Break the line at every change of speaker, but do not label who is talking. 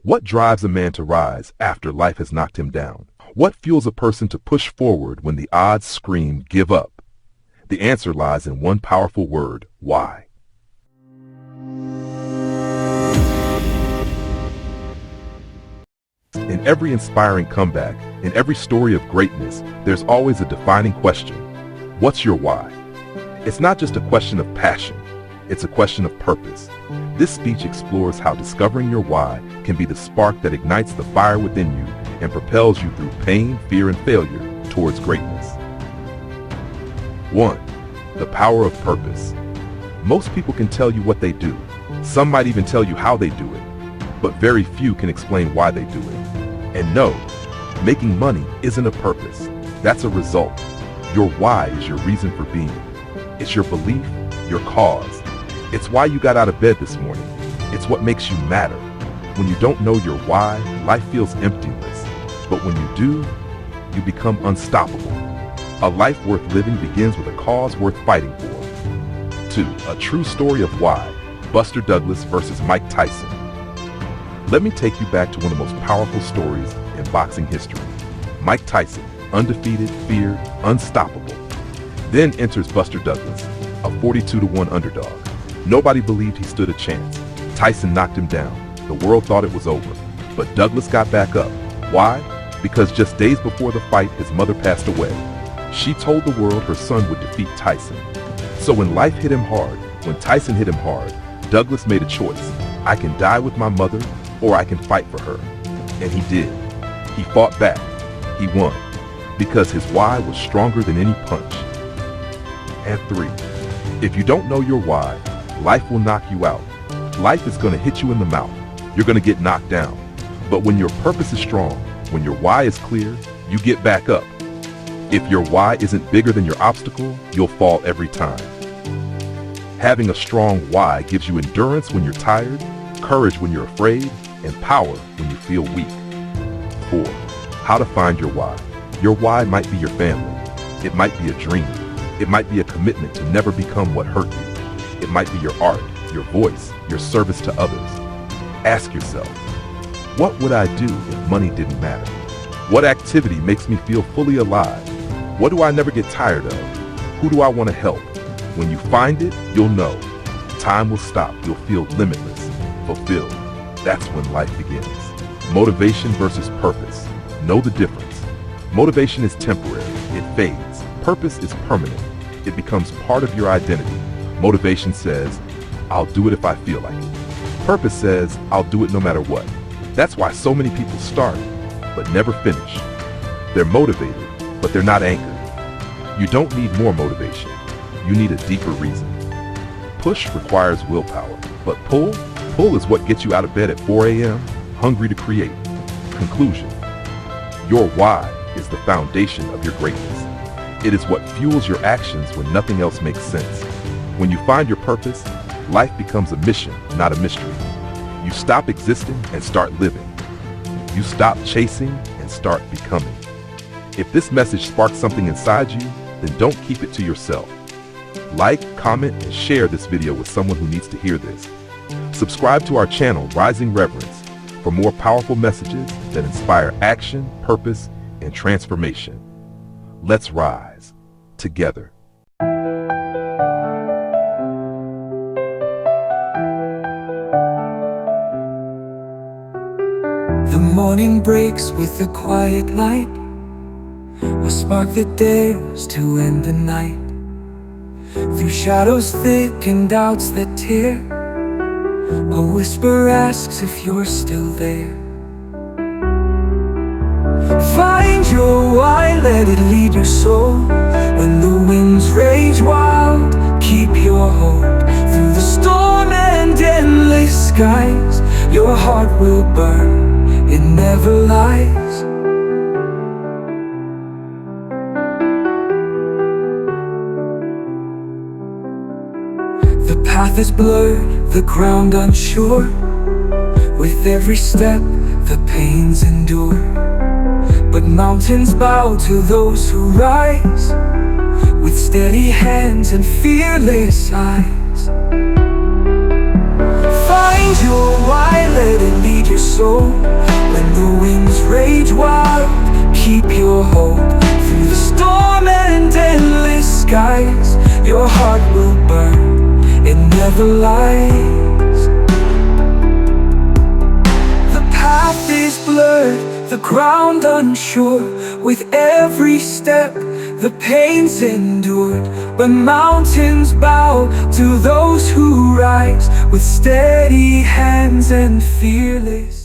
What drives a man to rise after life has knocked him down? What fuels a person to push forward when the odds scream, give up? The answer lies in one powerful word: why. In every inspiring comeback, in every story of greatness, there's always a defining question. What's your why? It's not just a question of passion, it's a question of purpose. This speech explores how discovering your why can be the spark that ignites the fire within you and propels you through pain, fear, and failure towards greatness. 1. The power of purpose. Most people can tell you what they do. Some might even tell you how they do it, but very few can explain why they do it. And no, making money isn't a purpose. That's a result. Your why is your reason for being. It's your belief, your cause. It's why you got out of bed this morning. It's what makes you matter. When you don't know your why, life feels emptiness. But when you do, you become unstoppable. A life worth living begins with a cause worth fighting for. 2. A true story of why. Buster Douglas versus Mike Tyson. Let me take you back to one of the most powerful stories in boxing history. Mike Tyson, undefeated, feared, unstoppable. Then enters Buster Douglas, a 42-1 underdog. Nobody believed he stood a chance. Tyson knocked him down. The world thought it was over. But Douglas got back up. Why? Because just days before the fight, his mother passed away. She told the world her son would defeat Tyson. So when life hit him hard, when Tyson hit him hard, Douglas made a choice. I can die with my mother, or I can fight for her. And he did. He fought back. He won. Because his why was stronger than any punch. And 3. If you don't know your why, life will knock you out. Life is going to hit you in the mouth. You're going to get knocked down. But when your purpose is strong, when your why is clear, you get back up. If your why isn't bigger than your obstacle, you'll fall every time. Having a strong why gives you endurance when you're tired, courage when you're afraid, and power when you feel weak. 4. How to find your why. Your why might be your family. It might be a dream. It might be a commitment to never become what hurt you. It might be your art, your voice, your service to others. Ask yourself, what would I do if money didn't matter? What activity makes me feel fully alive? What do I never get tired of? Who do I want to help? When you find it, you'll know. Time will stop. You'll feel limitless, fulfilled. That's when life begins. Motivation versus purpose. Know the difference. Motivation is temporary. It fades. Purpose is permanent. It becomes part of your identity. Motivation says, I'll do it if I feel like it. Purpose says, I'll do it no matter what. That's why so many people start, but never finish. They're motivated, but they're not anchored. You don't need more motivation. You need a deeper reason. Push requires willpower, but pull is what gets you out of bed at 4 a.m., hungry to create. Conclusion. Your why is the foundation of your greatness. It is what fuels your actions when nothing else makes sense. When you find your purpose, life becomes a mission, not a mystery. You stop existing and start living. You stop chasing and start becoming. If this message sparks something inside you, then don't keep it to yourself. Like, comment, and share this video with someone who needs to hear this. Subscribe to our channel, Rising Reverence, for more powerful messages that inspire action, purpose, and transformation. Let's rise together.
The morning breaks with a quiet light, a spark that dares to end the night. Through shadows thick and doubts that tear, a whisper asks if you're still there. Find your why, let it lead your soul. When the winds rage wild, keep your hope. Through the storm and endless skies, your heart will burn, it never lies. The path is blurred, the ground unsure. With every step, the pains endure. But mountains bow to those who rise, with steady hands and fearless eyes. Find your why, let it lead your soul. When the winds rage wild, keep your hope. Through the storm and endless skies, your heart will burn, it never lies. The path is blurred, the ground unsure. With every step, the pain's endured. But mountains bow to those who rise with steady hands and fearless